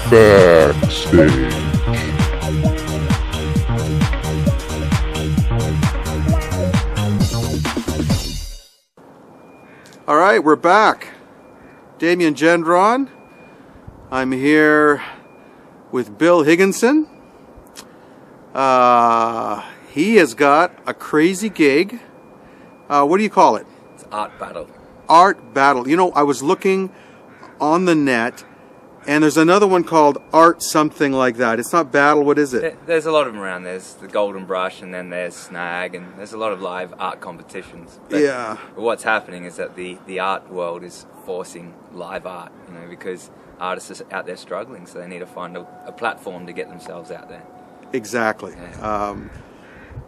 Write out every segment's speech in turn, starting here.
Backstage. All right, we're back. Damien Gendron. I'm here with Bill Higginson. He has got a crazy gig. What do you call it? It's Art Battle. Art Battle. You know, I was looking on the net, and there's another one called Art something like that. It's not Battle. What is it? There's a lot of them around. There's the Golden Brush, and then there's Snag, and there's a lot of live art competitions. Yeah. But what's happening is that the art world is forcing live art, because artists are out there struggling, so they need to find a platform to get themselves out there. Exactly. Yeah.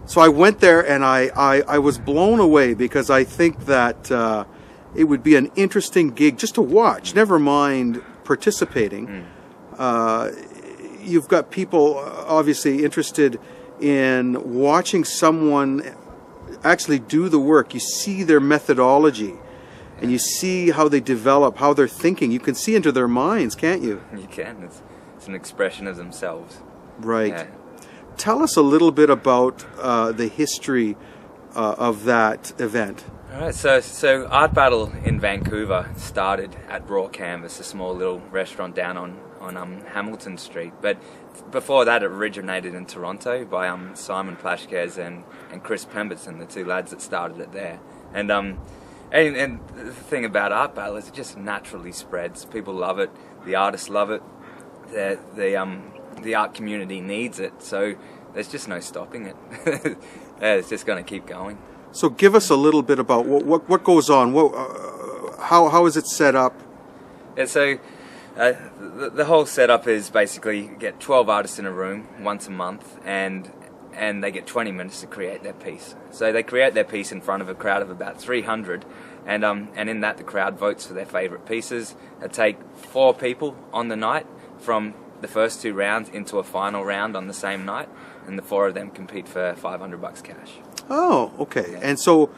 So I went there, and I was blown away because I think that it would be an interesting gig just to watch, never mind participating. You've got people obviously interested in watching someone actually do the work. You see their methodology, and you see how they develop, how they're thinking. You can see into their minds, can't you? You can. It's an expression of themselves. Right. Yeah. Tell us a little bit about the history of that event. All right, so Art Battle in Vancouver started at Raw Canvas, a small little restaurant down on Hamilton Street. But before that, it originated in Toronto by Simon Plashkes and Chris Pemberton, the two lads that started it there. And the thing about Art Battle is it just naturally spreads. People love it. The artists love it. The art community needs it. So there's just no stopping it. It's just going to keep going. So give us a little bit about what goes on. How is it set up? Yeah, so the whole setup is basically get 12 artists in a room once a month, and they get 20 minutes to create their piece. So they create their piece in front of a crowd of about 300, and in that the crowd votes for their favourite pieces. They take 4 people on the night from the first 2 rounds into a final round on the same night, and the 4 of them compete for $500 cash. Oh, okay. And so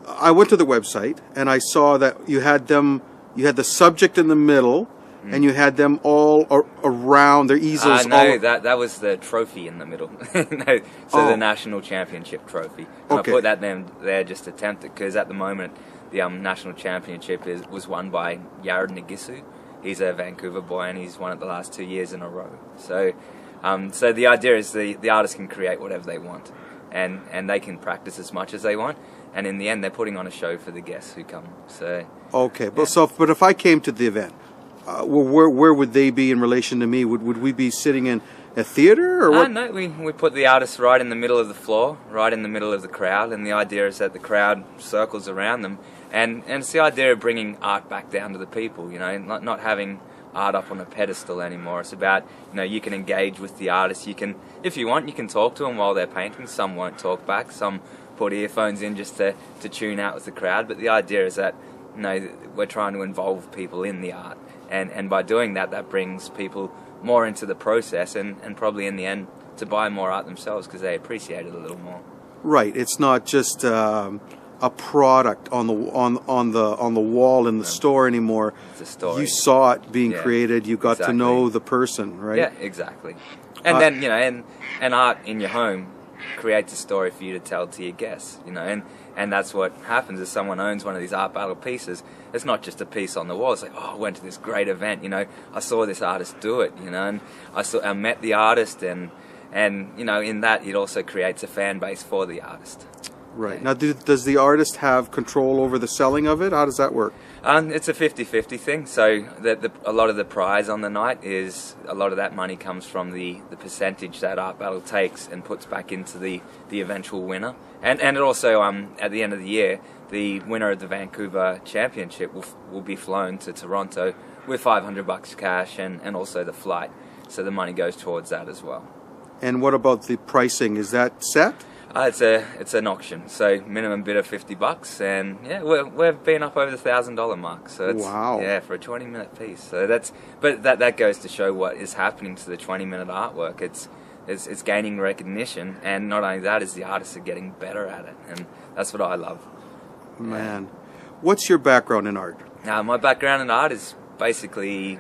I went to the website and I saw that you had the subject in the middle, and you had them all around their easels. No, that was the trophy in the middle. The national championship trophy. And Okay. I put that there just to tempt it, because at the moment the national championship was won by Yared Nagisu. He's a Vancouver boy, and he's won it the last 2 years in a row. So the idea is the artists can create whatever they want, and they can practice as much as they want, and in the end they're putting on a show for the guests who come. So Okay, but if I came to the event, where would they be in relation to me? Would we be sitting in a theater or what? No, we put the artists right in the middle of the floor, right in the middle of the crowd, and the idea is that the crowd circles around them, and it's the idea of bringing art back down to the people, not having art up on a pedestal anymore. It's about, you can engage with the artists. You can, if you want, you can talk to them while they're painting. Some won't talk back. Some put earphones in just to tune out with the crowd. But the idea is that, we're trying to involve people in the art. And by doing that brings people more into the process, and probably in the end to buy more art themselves because they appreciate it a little more. Right. It's not just a product on the wall in the store anymore. It's a story. You saw it being created. You got to know the person, right? Yeah, exactly. And then and art in your home creates a story for you to tell to your guests. And that's what happens if someone owns one of these Art Battle pieces. It's not just a piece on the wall. It's like, I went to this great event. I saw this artist do it. And I met the artist, and in that it also creates a fan base for the artist. Right. Now, does the artist have control over the selling of it? How does that work? It's a 50-50 thing. So a lot of the prize on the night is, a lot of that money comes from the percentage that Art Battle takes and puts back into the eventual winner. And it also, at the end of the year, the winner of the Vancouver Championship will be flown to Toronto with $500 cash and also the flight. So the money goes towards that as well. And what about the pricing? Is that set? It's an auction, so minimum bid of $50, and we've been up over the $1,000 mark. So it's, wow. Yeah, for a 20-minute piece. So that goes to show what is happening to the 20-minute artwork. It's gaining recognition, and not only that, is the artists are getting better at it, and that's what I love. Man, what's your background in art? My background in art is basically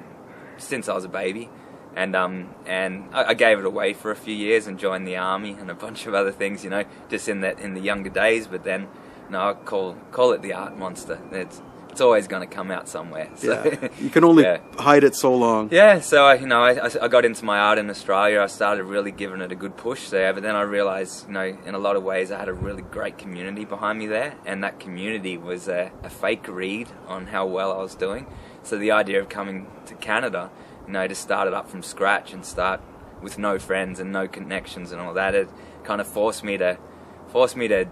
since I was a baby. and I gave it away for a few years and joined the army and a bunch of other things, you know, just in the younger days. But then, you know, I call it the art monster. It's always going to come out somewhere. So, yeah. You can only hide it so long. Yeah, so I got into my art in Australia. I started really giving it a good push there, but then I realised, you know, in a lot of ways I had a really great community behind me there, and that community was a fake read on how well I was doing. So the idea of coming to Canada, you know, to start it up from scratch and start with no friends and no connections and all that, it kind of forced me to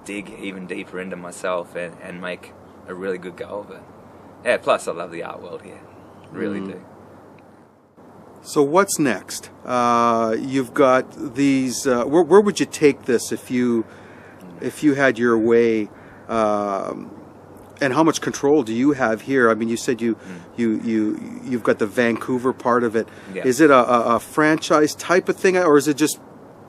dig even deeper into myself and make a really good go of it. Yeah, plus I love the art world here. Really do. So what's next? You've got these, where would you take this if you had your way, and how much control do you have here? I mean, you said you've got the Vancouver part of it. Yeah. Is it a franchise type of thing, or is it just...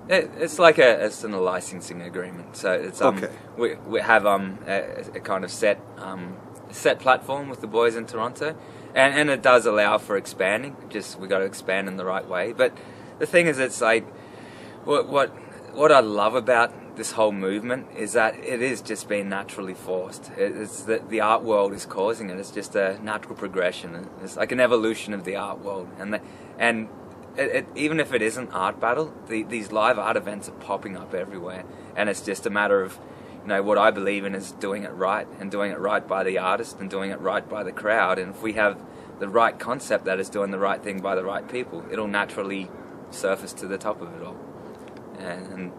It's like a licensing agreement. So it's okay. We have a kind of set platform with the boys in Toronto, and it does allow for expanding. Just we got to expand in the right way. But the thing is, it's like what I love about this whole movement is that it is just being naturally forced. It's that the art world is causing it. It's just a natural progression. It's like an evolution of the art world, and even if it isn't art battle, these live art events are popping up everywhere, and it's just a matter of, you know, what I believe in is doing it right, and doing it right by the artist, and doing it right by the crowd. And if we have the right concept that is doing the right thing by the right people, it'll naturally surface to the top of it all. And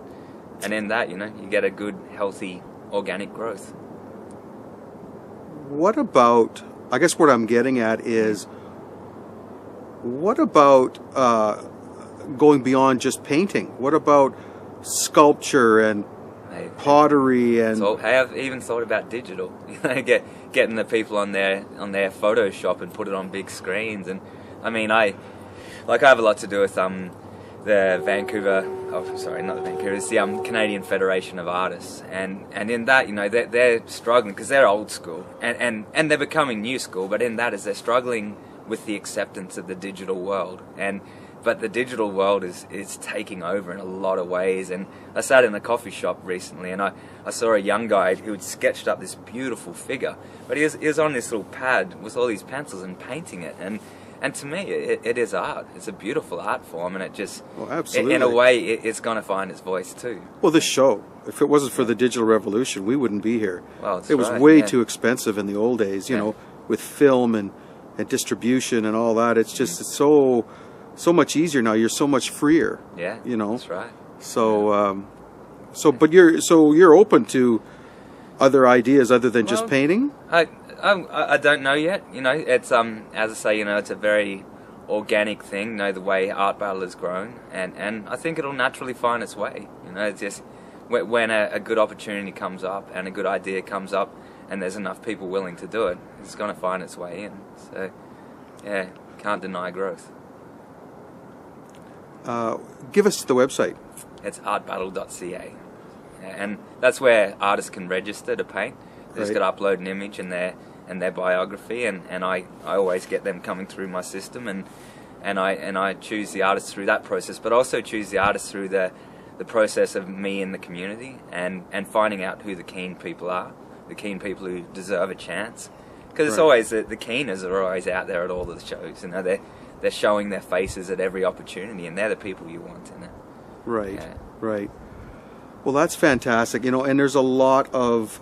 in that, you know, you get a good, healthy, organic growth. What about, I guess what I'm getting at is, what about going beyond just painting? What about sculpture and pottery and... So I've even thought about digital. You know, getting the people on their Photoshop and put it on big screens. And I mean, I have a lot to do with the Vancouver. Oh, sorry, not the Vancouver. It's the Canadian Federation of Artists, and in that, you know, they're struggling because they're old school, and they're becoming new school. But in that, is they're struggling with the acceptance of the digital world, but the digital world is taking over in a lot of ways. And I sat in a coffee shop recently, and I saw a young guy who had sketched up this beautiful figure, but he was on this little pad with all these pencils and painting it, and to me it is art. It's a beautiful art form, and it just, absolutely, in a way, it's going to find its voice too. Well, this show, if it wasn't for the digital revolution, we wouldn't be here. Well, it was way too expensive in the old days, you know, with film and distribution and all that. It's just it's so much easier now. You're so much freer. Yeah, you know. That's right. So, but you're open to other ideas other than just painting. I don't know yet. You know, it's as I say, you know, it's a very organic thing. You know, the way Art Battle has grown, and I think it'll naturally find its way. You know, it's just when a good opportunity comes up and a good idea comes up, and there's enough people willing to do it, it's going to find its way in. So, yeah, can't deny growth. Give us the website. It's artbattle.ca, and that's where artists can register to paint. They just got to upload an image and their biography, and I always get them coming through my system, and I choose the artist through that process, but also choose the artist through the process of me in the community and finding out who the keen people are, the keen people who deserve a chance, because it's always the keeners are always out there at all of the shows. You know, they're showing their faces at every opportunity, and they're the people you want in it. Right, right. Well, that's fantastic. You know, and there's a lot of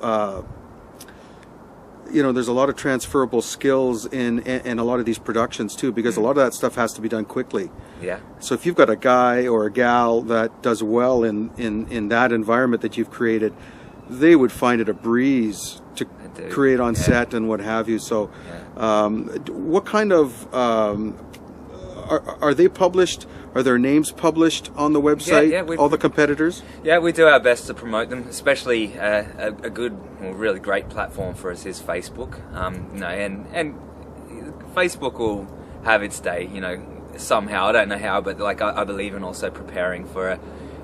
there's a lot of transferable skills in a lot of these productions too, because a lot of that stuff has to be done quickly. Yeah. So if you've got a guy or a gal that does well in that environment that you've created, they would find it a breeze to create on set and what have you. So, what kind of are they published? Are their names published on the website? Yeah, all the competitors? Yeah, we do our best to promote them, especially a good, really great platform for us is Facebook. You know, and Facebook will have its day, you know, somehow. I don't know how, but like I believe in also preparing for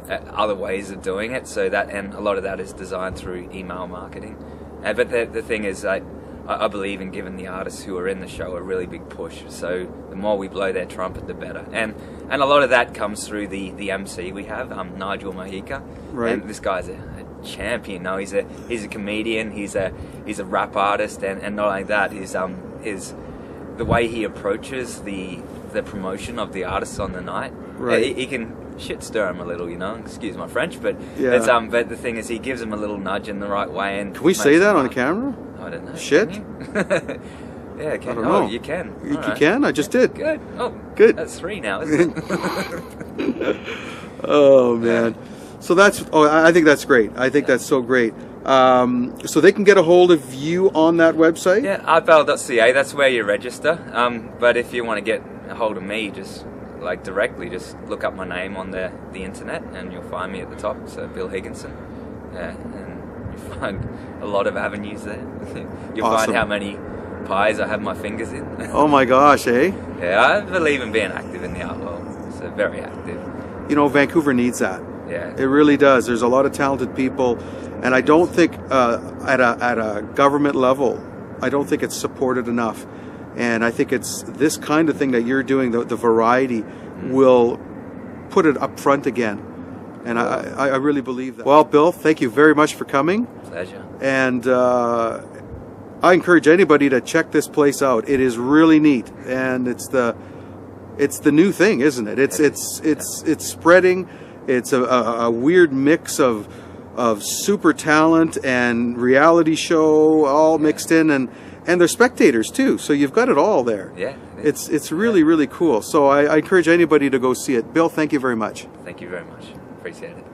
other ways of doing it. So that, and a lot of that is designed through email marketing. But the thing is that I believe in giving the artists who are in the show a really big push. So the more we blow their trumpet, the better. And a lot of that comes through the MC we have, Nigel Mojica. Right. And this guy's a champion. No, he's a comedian. He's a rap artist, and not only that, the way he approaches the promotion of the artists on the night. Right. He can shit stir him a little, you know. Excuse my French, but Yeah. it's but the thing is, he gives him a little nudge in the right way. And Can we say that on camera? I don't know. Shit? Can you? Yeah, can. I don't Oh, know. you can. You All right. can? I just did. Good. Oh, Good. That's 3 now, isn't it? Oh, man. So I think that's great. I think that's so great. So they can get a hold of you on that website? Yeah, artbattle.ca, that's where you register. But if you want to get a hold of me, just like directly, just look up my name on the internet and you'll find me at the top. So Bill Higginson. Yeah, and you find a lot of avenues there. You'll Awesome. find how many pies I have my fingers in. Oh my gosh, eh? Yeah, I believe in being active in the art world. So very active. You know, Vancouver needs that. Yeah. It really does. There's a lot of talented people, and I don't think at a government level, I don't think it's supported enough. And I think it's this kind of thing that you're doing, the variety, will put it up front again. And I really believe that. Well, Bill, thank you very much for coming. Pleasure. And I encourage anybody to check this place out. It is really neat, and it's the new thing, isn't it? It's spreading. It's a weird mix of super talent and reality show all mixed in, and they're spectators too. So you've got it all there. Yeah. It's really cool. So I encourage anybody to go see it. Bill, thank you very much. Thank you very much. Appreciate it.